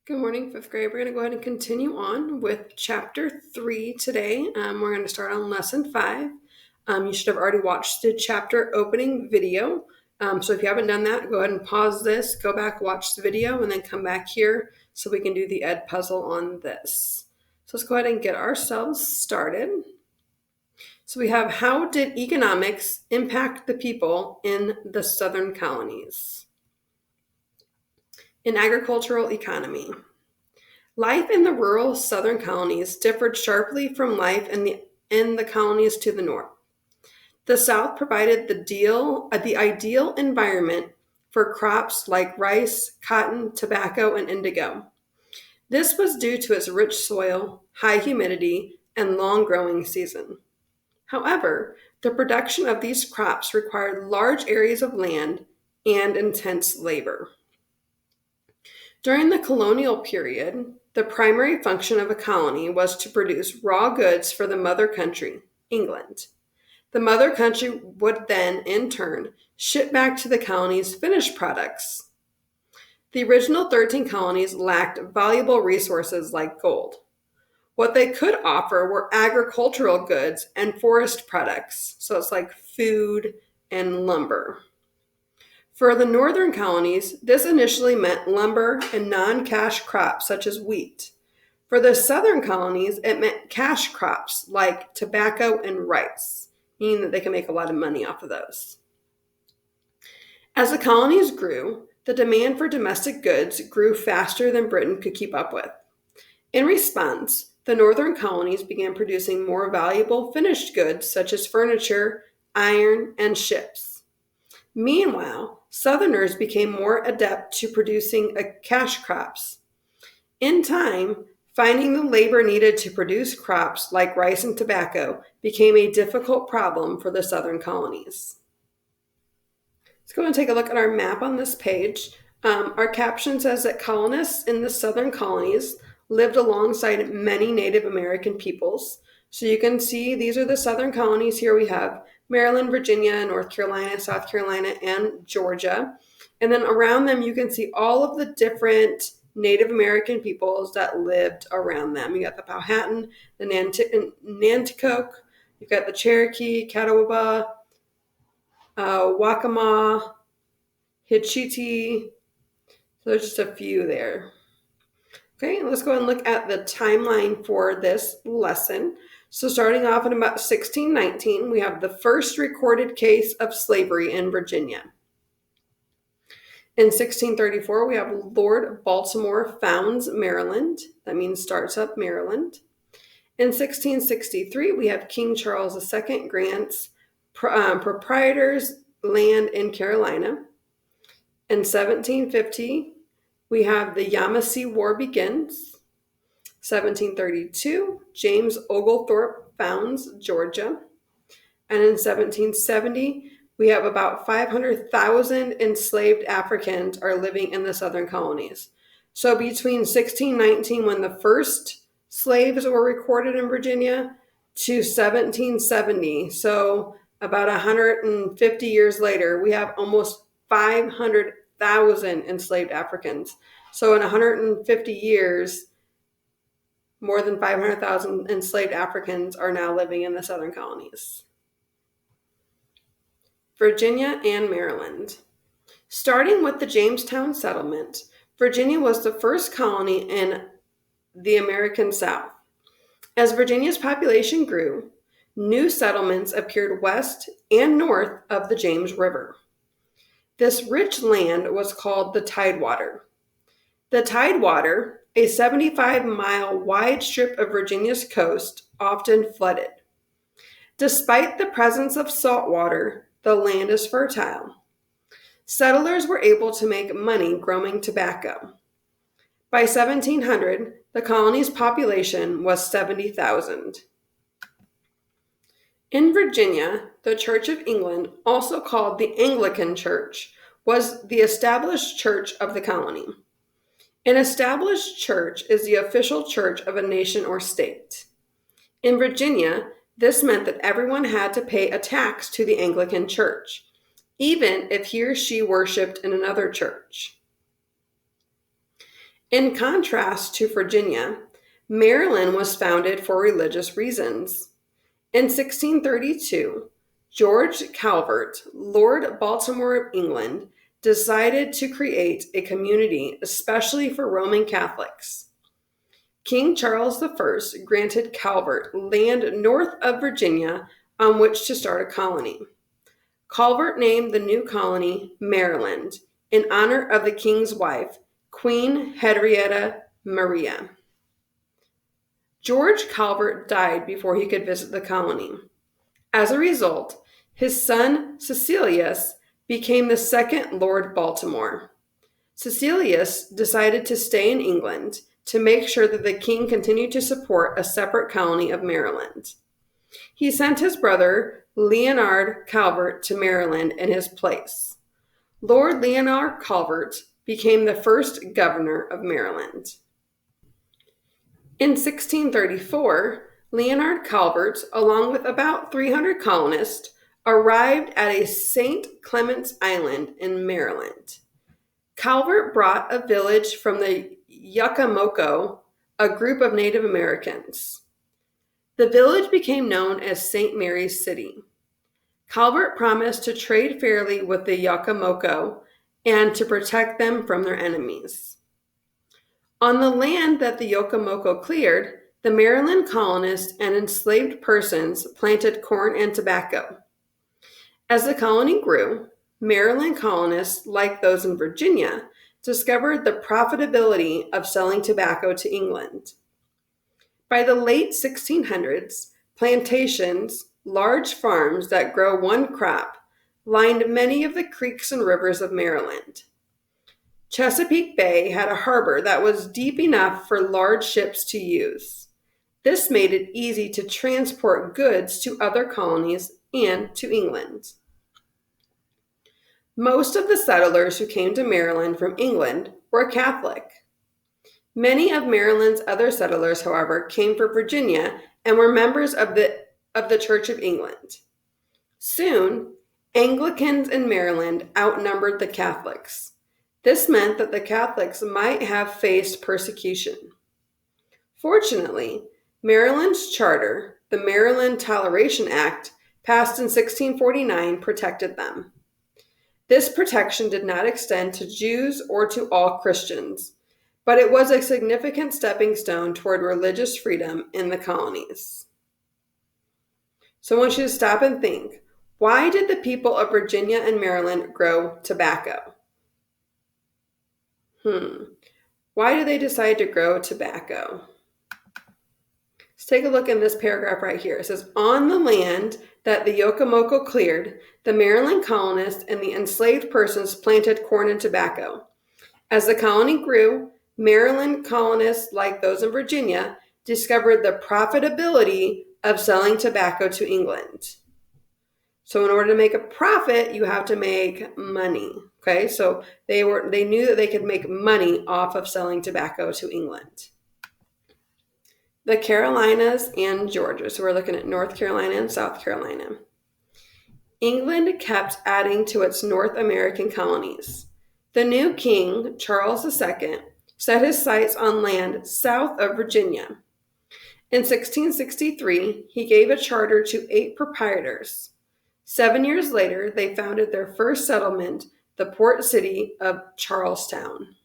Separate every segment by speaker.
Speaker 1: Good morning, fifth grade. We're going to go ahead and continue on with chapter 3 today. We're going to start on lesson 5. You should have already watched the chapter opening video. So if you haven't done that, go ahead and pause this, go back, watch the video, and then come back here so we can do the ed puzzle on this. So let's go ahead and get ourselves started. So we have, how did economics impact the people in the Southern Colonies? An agricultural economy. Life in the rural Southern colonies differed sharply from life in the colonies to the north. The South provided the ideal environment for crops like rice, cotton, tobacco, and indigo. This was due to its rich soil, high humidity, and long growing season. However, the production of these crops required large areas of land and intense labor. During the colonial period, the primary function of a colony was to produce raw goods for the mother country, England. The mother country would then, in turn, ship back to the colonies finished products. The original 13 colonies lacked valuable resources like gold. What they could offer were agricultural goods and forest products, so it's like food and lumber. For the northern colonies, this initially meant lumber and non-cash crops such as wheat. For the southern colonies, it meant cash crops like tobacco and rice, meaning that they can make a lot of money off of those. As the colonies grew, the demand for domestic goods grew faster than Britain could keep up with. In response, the northern colonies began producing more valuable finished goods such as furniture, iron, and ships. Meanwhile, Southerners became more adept to producing cash crops. In time, finding the labor needed to produce crops like rice and tobacco became a difficult problem for the Southern colonies. Let's go and take a look at our map on this page. Our caption says that colonists in the Southern colonies lived alongside many Native American peoples. So you can see these are the Southern colonies. Here we have Maryland, Virginia, North Carolina, South Carolina, and Georgia. And then around them, you can see all of the different Native American peoples that lived around them. You got the Powhatan, the Nanticoke, you've got the Cherokee, Catawba, Waccamaw, Hitchiti. So there's just a few there. Okay, let's go and look at the timeline for this lesson. So starting off in about 1619, we have the first recorded case of slavery in Virginia. In 1634, we have Lord Baltimore founds Maryland. That means starts up Maryland. In 1663, we have King Charles II grants proprietors land in Carolina. In 1750, we have the Yamasee War begins. 1732, James Oglethorpe founds Georgia. And in 1770, we have about 500,000 enslaved Africans are living in the Southern colonies. So between 1619, when the first slaves were recorded in Virginia, to 1770, so about 150 years later, we have almost 500,000 enslaved Africans. So in 150 years, more than 500,000 enslaved Africans are now living in the Southern colonies. Virginia and Maryland. Starting with the Jamestown settlement, Virginia was the first colony in the American South. As Virginia's population grew, new settlements appeared west and north of the James River. This rich land was called the Tidewater. The Tidewater, a 75-mile wide strip of Virginia's coast, often flooded. Despite the presence of salt water, the land is fertile. Settlers were able to make money growing tobacco. By 1700, the colony's population was 70,000. In Virginia, the Church of England, also called the Anglican Church, was the established church of the colony. An established church is the official church of a nation or state. In Virginia, this meant that everyone had to pay a tax to the Anglican Church, even if he or she worshiped in another church. In contrast to Virginia, Maryland was founded for religious reasons. In 1632, George Calvert, Lord Baltimore of England, decided to create a community especially for Roman Catholics. King Charles I granted Calvert land north of Virginia on which to start a colony. Calvert named the new colony Maryland in honor of the king's wife, Queen Henrietta Maria. George Calvert died before he could visit the colony. As a result, his son Cecilius became the second Lord Baltimore. Cecilius decided to stay in England to make sure that the king continued to support a separate colony of Maryland. He sent his brother Leonard Calvert to Maryland in his place. Lord Leonard Calvert became the first governor of Maryland. In 1634, Leonard Calvert, along with about 300 colonists, arrived at a St. Clement's Island in Maryland. Calvert brought a village from the Yucamaco, a group of Native Americans. The village became known as St. Mary's City. Calvert promised to trade fairly with the Yucamaco and to protect them from their enemies. On the land that the Yucamaco cleared, the Maryland colonists and enslaved persons planted corn and tobacco. As the colony grew, Maryland colonists, like those in Virginia, discovered the profitability of selling tobacco to England. By the late 1600s, plantations, large farms that grow one crop, lined many of the creeks and rivers of Maryland. Chesapeake Bay had a harbor that was deep enough for large ships to use. This made it easy to transport goods to other colonies and to England. Most of the settlers who came to Maryland from England were Catholic. Many of Maryland's other settlers, however, came from Virginia and were members of the Church of England. Soon, Anglicans in Maryland outnumbered the Catholics. This meant that the Catholics might have faced persecution. Fortunately, Maryland's charter, the Maryland Toleration Act, passed in 1649, protected them. This protection did not extend to Jews or to all Christians, but it was a significant stepping stone toward religious freedom in the colonies. So I want you to stop and think, why did the people of Virginia and Maryland grow tobacco? Why did they decide to grow tobacco? Let's take a look in this paragraph right here. It says, on the land that the Yucamaco cleared, the Maryland colonists and the enslaved persons planted corn and tobacco. As the colony grew, Maryland colonists, like those in Virginia, discovered the profitability of selling tobacco to England. So in order to make a profit, you have to make money. Okay, so they knew that they could make money off of selling tobacco to England. The Carolinas and Georgia. So we're looking at North Carolina and South Carolina. England kept adding to its North American colonies. The new king, Charles II, set his sights on land south of Virginia. In 1663, he gave a charter to 8 proprietors. 7 years later, they founded their first settlement, the port city of Charlestown.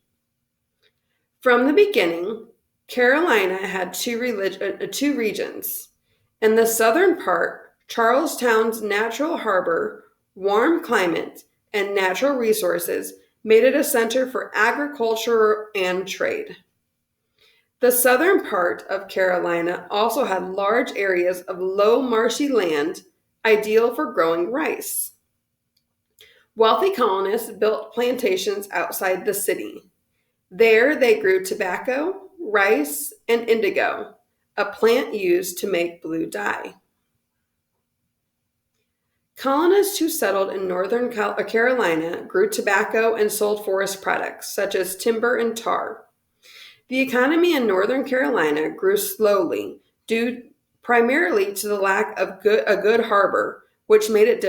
Speaker 1: From the beginning, Carolina had two regions. In the southern part, Charlestown's natural harbor, warm climate, and natural resources made it a center for agriculture and trade. The southern part of Carolina also had large areas of low marshy land, ideal for growing rice. Wealthy colonists built plantations outside the city. There they grew tobacco, rice, and indigo, a plant used to make blue dye. Colonists who settled in northern Carolina grew tobacco and sold forest products, such as timber and tar. The economy in Northern Carolina grew slowly, due primarily to the lack of a good harbor, which made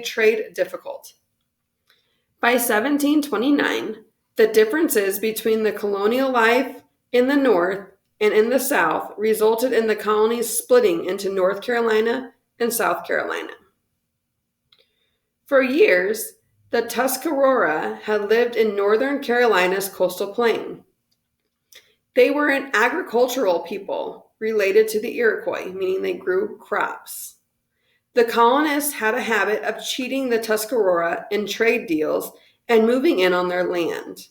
Speaker 1: trade difficult. By 1729, The differences between the colonial life in the North and in the South resulted in the colonies splitting into North Carolina and South Carolina. For years, the Tuscarora had lived in Northern Carolina's coastal plain. They were an agricultural people related to the Iroquois, meaning they grew crops. The colonists had a habit of cheating the Tuscarora in trade deals and moving in on their land.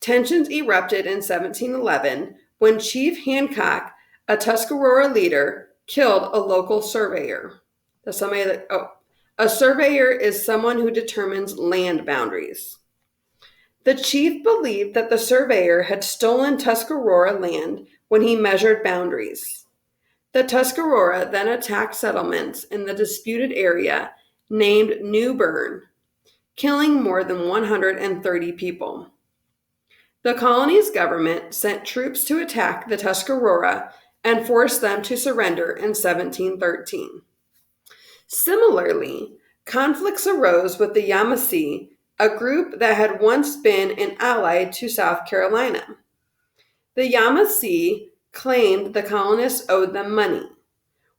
Speaker 1: Tensions erupted in 1711 when Chief Hancock, a Tuscarora leader, killed a local surveyor. A surveyor is someone who determines land boundaries. The chief believed that the surveyor had stolen Tuscarora land when he measured boundaries. The Tuscarora then attacked settlements in the disputed area named New Bern, killing more than 130 people. The colony's government sent troops to attack the Tuscarora and forced them to surrender in 1713. Similarly, conflicts arose with the Yamasee, a group that had once been an ally to South Carolina. The Yamasee claimed the colonists owed them money.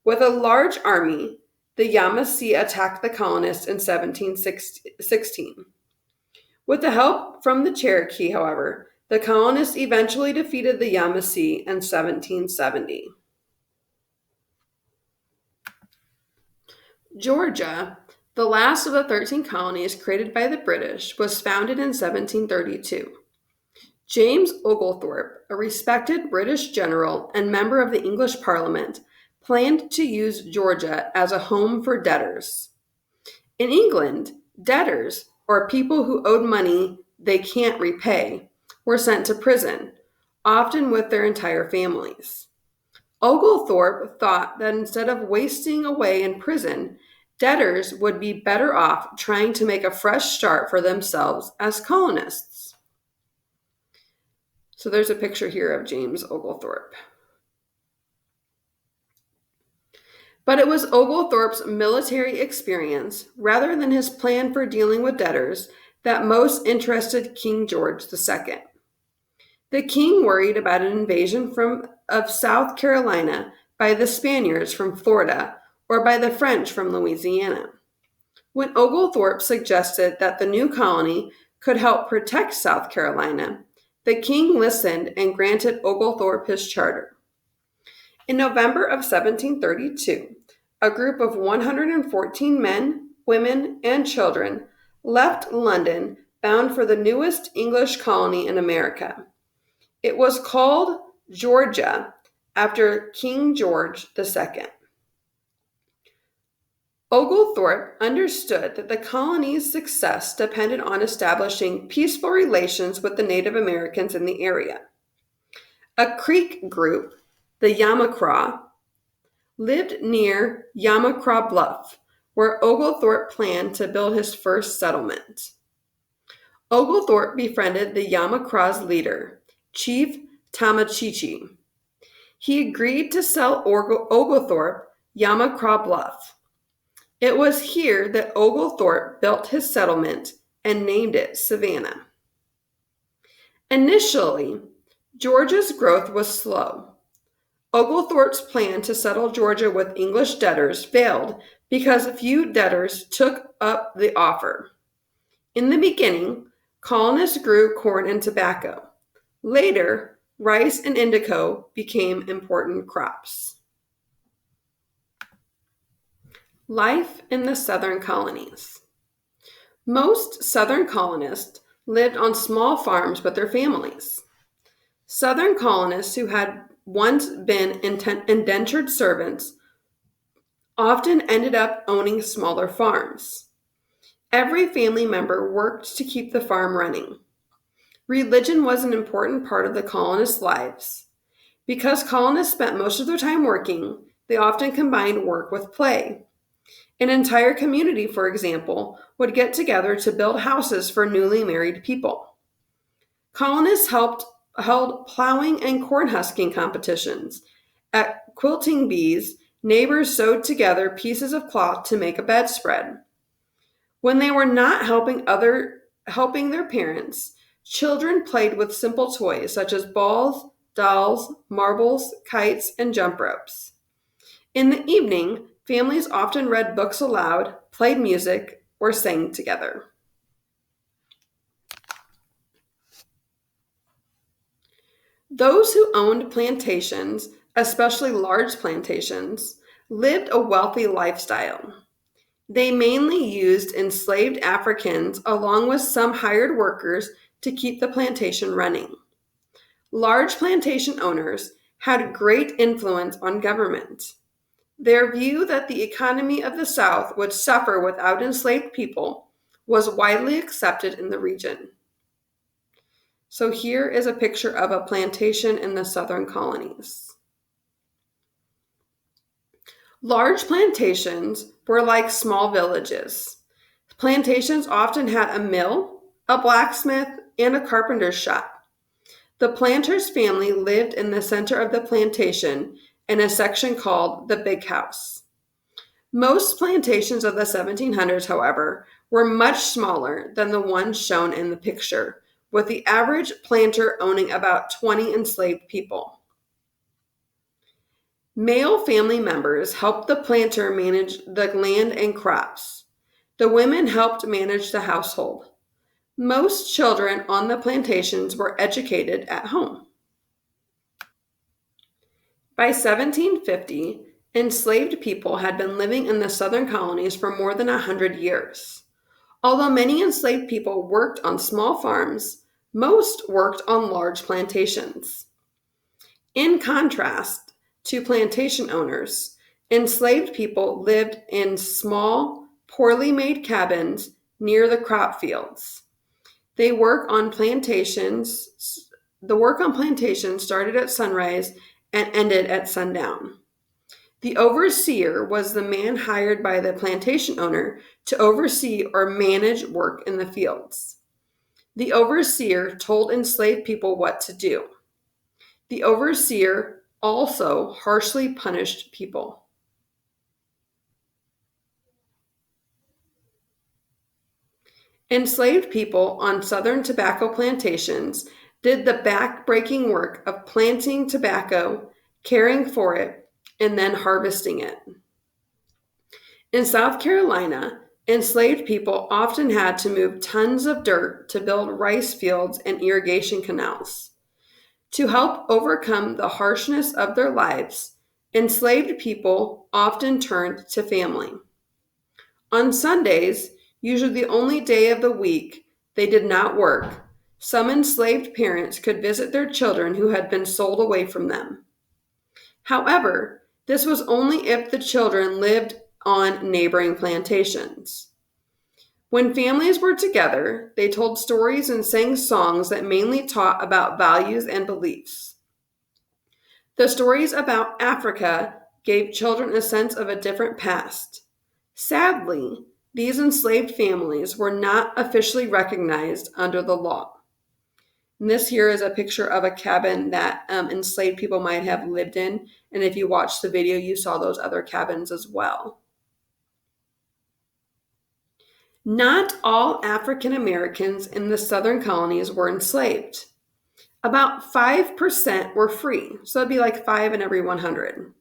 Speaker 1: With a large army, the Yamasee attacked the colonists in 1716. With the help from the Cherokee, however, the colonists eventually defeated the Yamasee in 1770. Georgia, the last of the 13 colonies created by the British, was founded in 1732. James Oglethorpe, a respected British general and member of the English Parliament, planned to use Georgia as a home for debtors. In England, debtors, or people who owed money they can't repay, were sent to prison, often with their entire families. Oglethorpe thought that instead of wasting away in prison, debtors would be better off trying to make a fresh start for themselves as colonists. So there's a picture here of James Oglethorpe. But it was Oglethorpe's military experience, rather than his plan for dealing with debtors, that most interested King George II. The king worried about an invasion of South Carolina by the Spaniards from Florida or by the French from Louisiana. When Oglethorpe suggested that the new colony could help protect South Carolina, the king listened and granted Oglethorpe his charter. In November of 1732, a group of 114 men, women, and children left London bound for the newest English colony in America. It was called Georgia after King George II. Oglethorpe understood that the colony's success depended on establishing peaceful relations with the Native Americans in the area. A Creek group, the Yamacraw, lived near Yamacraw Bluff, where Oglethorpe planned to build his first settlement. Oglethorpe befriended the Yamacraw's leader, Chief Tamachichi. He agreed to sell Oglethorpe Yamacraw Bluff. It was here that Oglethorpe built his settlement and named it Savannah. Initially, Georgia's growth was slow. Oglethorpe's plan to settle Georgia with English debtors failed because few debtors took up the offer. In the beginning, colonists grew corn and tobacco. Later, rice and indigo became important crops. Life in the Southern Colonies. Most Southern colonists lived on small farms with their families. Southern colonists who had once been indentured servants often ended up owning smaller farms. Every family member worked to keep the farm running. Religion was an important part of the colonists' lives. Because colonists spent most of their time working, they often combined work with play. An entire community, for example, would get together to build houses for newly married people. Colonists held plowing and corn husking competitions. At quilting bees, neighbors sewed together pieces of cloth to make a bedspread. When they were not helping their parents, Children played with simple toys such as balls, dolls, marbles, kites, and jump ropes. In the evening, families often read books aloud, played music, or sang together. Those who owned plantations, especially large plantations, lived a wealthy lifestyle. They mainly used enslaved Africans along with some hired workers to keep the plantation running. Large plantation owners had great influence on government. Their view that the economy of the South would suffer without enslaved people was widely accepted in the region. So here is a picture of a plantation in the Southern Colonies. Large plantations were like small villages. Plantations often had a mill, a blacksmith, and a carpenter's shop. The planter's family lived in the center of the plantation in a section called the Big House. Most plantations of the 1700s, however, were much smaller than the ones shown in the picture, with the average planter owning about 20 enslaved people. Male family members helped the planter manage the land and crops. The women helped manage the household. Most children on the plantations were educated at home. By 1750, enslaved people had been living in the Southern colonies for more than 100 years. Although many enslaved people worked on small farms, most worked on large plantations. In contrast to plantation owners, enslaved people lived in small, poorly made cabins near the crop fields. They work on plantations. The work on plantations started at sunrise and ended at sundown. The overseer was the man hired by the plantation owner to oversee or manage work in the fields. The overseer told enslaved people what to do. The overseer also harshly punished people. Enslaved people on southern tobacco plantations did the back-breaking work of planting tobacco, caring for it, and then harvesting it. In South Carolina, enslaved people often had to move tons of dirt to build rice fields and irrigation canals. To help overcome the harshness of their lives, enslaved people often turned to family. On Sundays, usually the only day of the week they did not work, some enslaved parents could visit their children who had been sold away from them. However, this was only if the children lived on neighboring plantations. When families were together, they told stories and sang songs that mainly taught about values and beliefs. The stories about Africa gave children a sense of a different past. Sadly, these enslaved families were not officially recognized under the law. And this here is a picture of a cabin that enslaved people might have lived in. And if you watched the video, you saw those other cabins as well. Not all African Americans in the Southern colonies were enslaved. About 5% were free, so it'd be like 5 in every 100.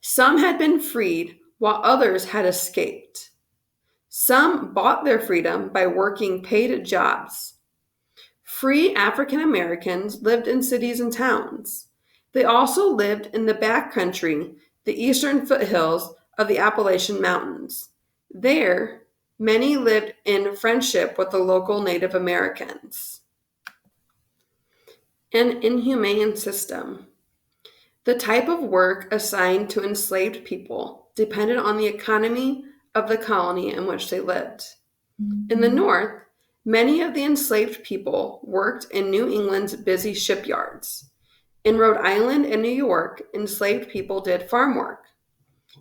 Speaker 1: Some had been freed while others had escaped. Some bought their freedom by working paid jobs. Free African Americans lived in cities and towns. They also lived in the backcountry, the eastern foothills of the Appalachian Mountains. There, many lived in friendship with the local Native Americans. An inhumane system. The type of work assigned to enslaved people depended on the economy of the colony in which they lived. In the North, many of the enslaved people worked in New England's busy shipyards. In Rhode Island and New York, enslaved people did farm work.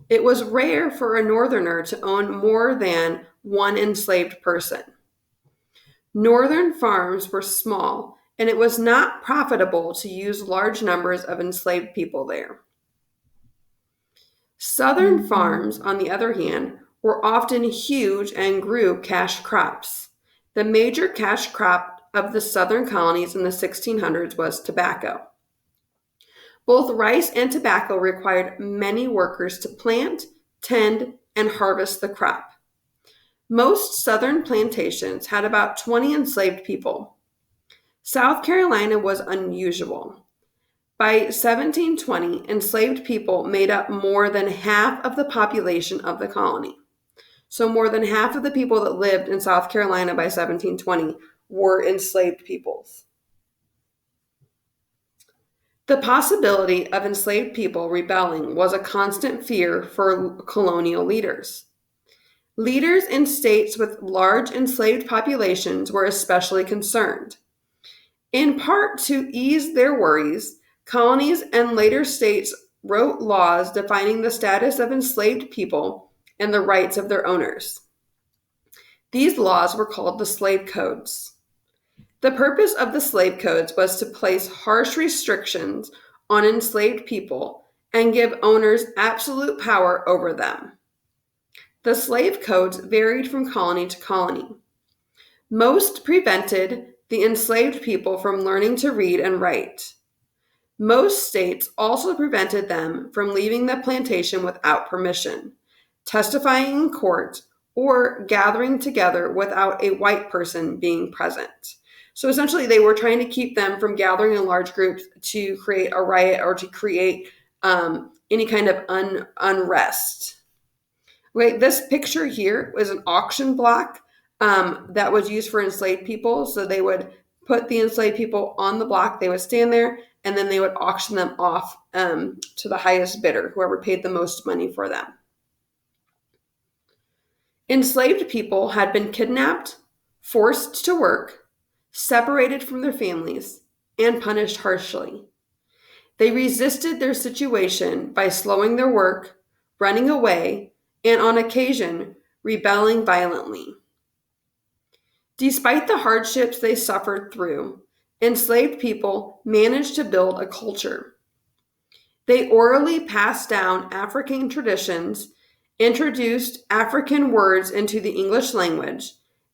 Speaker 1: It was rare for a Northerner to own more than one enslaved person. Northern farms were small, and it was not profitable to use large numbers of enslaved people there. Southern farms, on the other hand, were often huge and grew cash crops. The major cash crop of the Southern Colonies in the 1600s was tobacco. Both rice and tobacco required many workers to plant, tend, and harvest the crop. Most Southern plantations had about 20 enslaved people. South Carolina was unusual. By 1720, enslaved people made up more than half of the population of the colony. So more than half of the people that lived in South Carolina by 1720 were enslaved peoples. The possibility of enslaved people rebelling was a constant fear for colonial leaders. Leaders in states with large enslaved populations were especially concerned. In part to ease their worries, colonies and later states wrote laws defining the status of enslaved people and the rights of their owners. These laws were called the slave codes. The purpose of the slave codes was to place harsh restrictions on enslaved people and give owners absolute power over them. The slave codes varied from colony to colony. Most prevented the enslaved people from learning to read and write. Most states also prevented them from leaving the plantation without permission, testifying in court, or gathering together without a white person being present. So essentially, they were trying to keep them from gathering in large groups to create a riot or to create any kind of unrest. Okay, this picture here was an auction block that was used for enslaved people. So they would put the enslaved people on the block, they would stand there, and then they would auction them off to the highest bidder, whoever paid the most money for them. Enslaved people had been kidnapped, forced to work, separated from their families, and punished harshly. They resisted their situation by slowing their work, running away, and on occasion, rebelling violently. Despite the hardships they suffered through, enslaved people managed to build a culture. They orally passed down African traditions, introduced African words into the English language,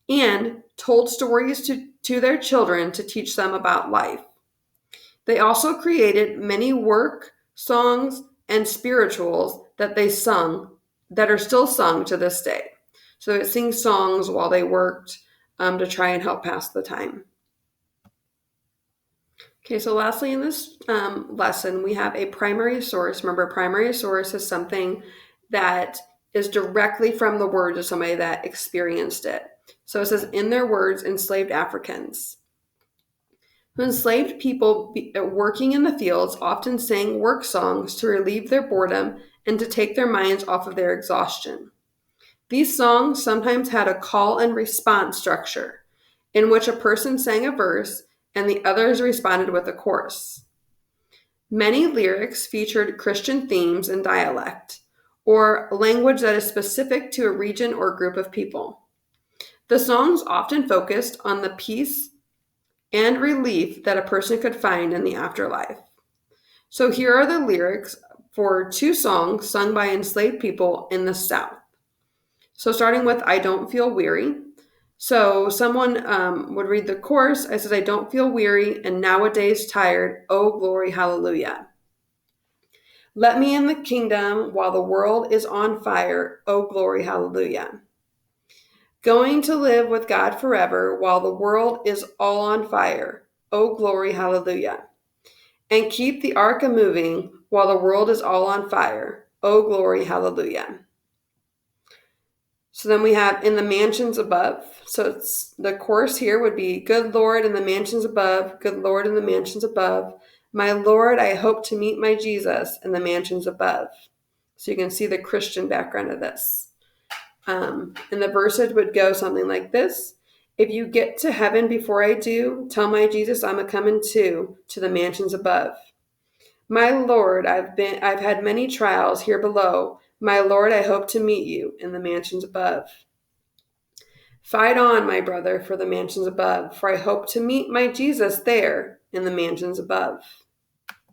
Speaker 1: and told stories to their children to teach them about life. They also created many work, songs, and spirituals that they sung that are still sung to this day. So it sings songs while they worked to try and help pass the time. Okay, so lastly in this lesson, we have a primary source. Remember, primary source is something that is directly from the words of somebody that experienced it. So it says, in their words, enslaved Africans. Enslaved people working in the fields often sang work songs to relieve their boredom and to take their minds off of their exhaustion. These songs sometimes had a call and response structure, in which a person sang a verse and the others responded with a chorus. Many lyrics featured Christian themes and dialect, or language that is specific to a region or group of people. The songs often focused on the peace and relief that a person could find in the afterlife. So here are the lyrics for two songs sung by enslaved people in the South. So starting with I Don't Feel Weary. So someone would read the chorus. I said, I don't feel weary and nowadays tired. Oh, glory, hallelujah. Let me in the kingdom while the world is on fire. Oh, glory, hallelujah. Going to live with God forever while the world is all on fire. Oh, glory, hallelujah. And keep the ark a-moving while the world is all on fire. Oh, glory, hallelujah. So then we have in the mansions above. So it's the chorus here would be, good Lord in the mansions above, good Lord in the mansions above. My Lord, I hope to meet my Jesus in the mansions above. So you can see the Christian background of this. And the verses would go something like this. If you get to heaven before I do, tell my Jesus I'm a-coming to the mansions above. My Lord, I've had many trials here below. My Lord, I hope to meet you in the mansions above. Fight on, my brother, for the mansions above, for I hope to meet my Jesus there in the mansions above.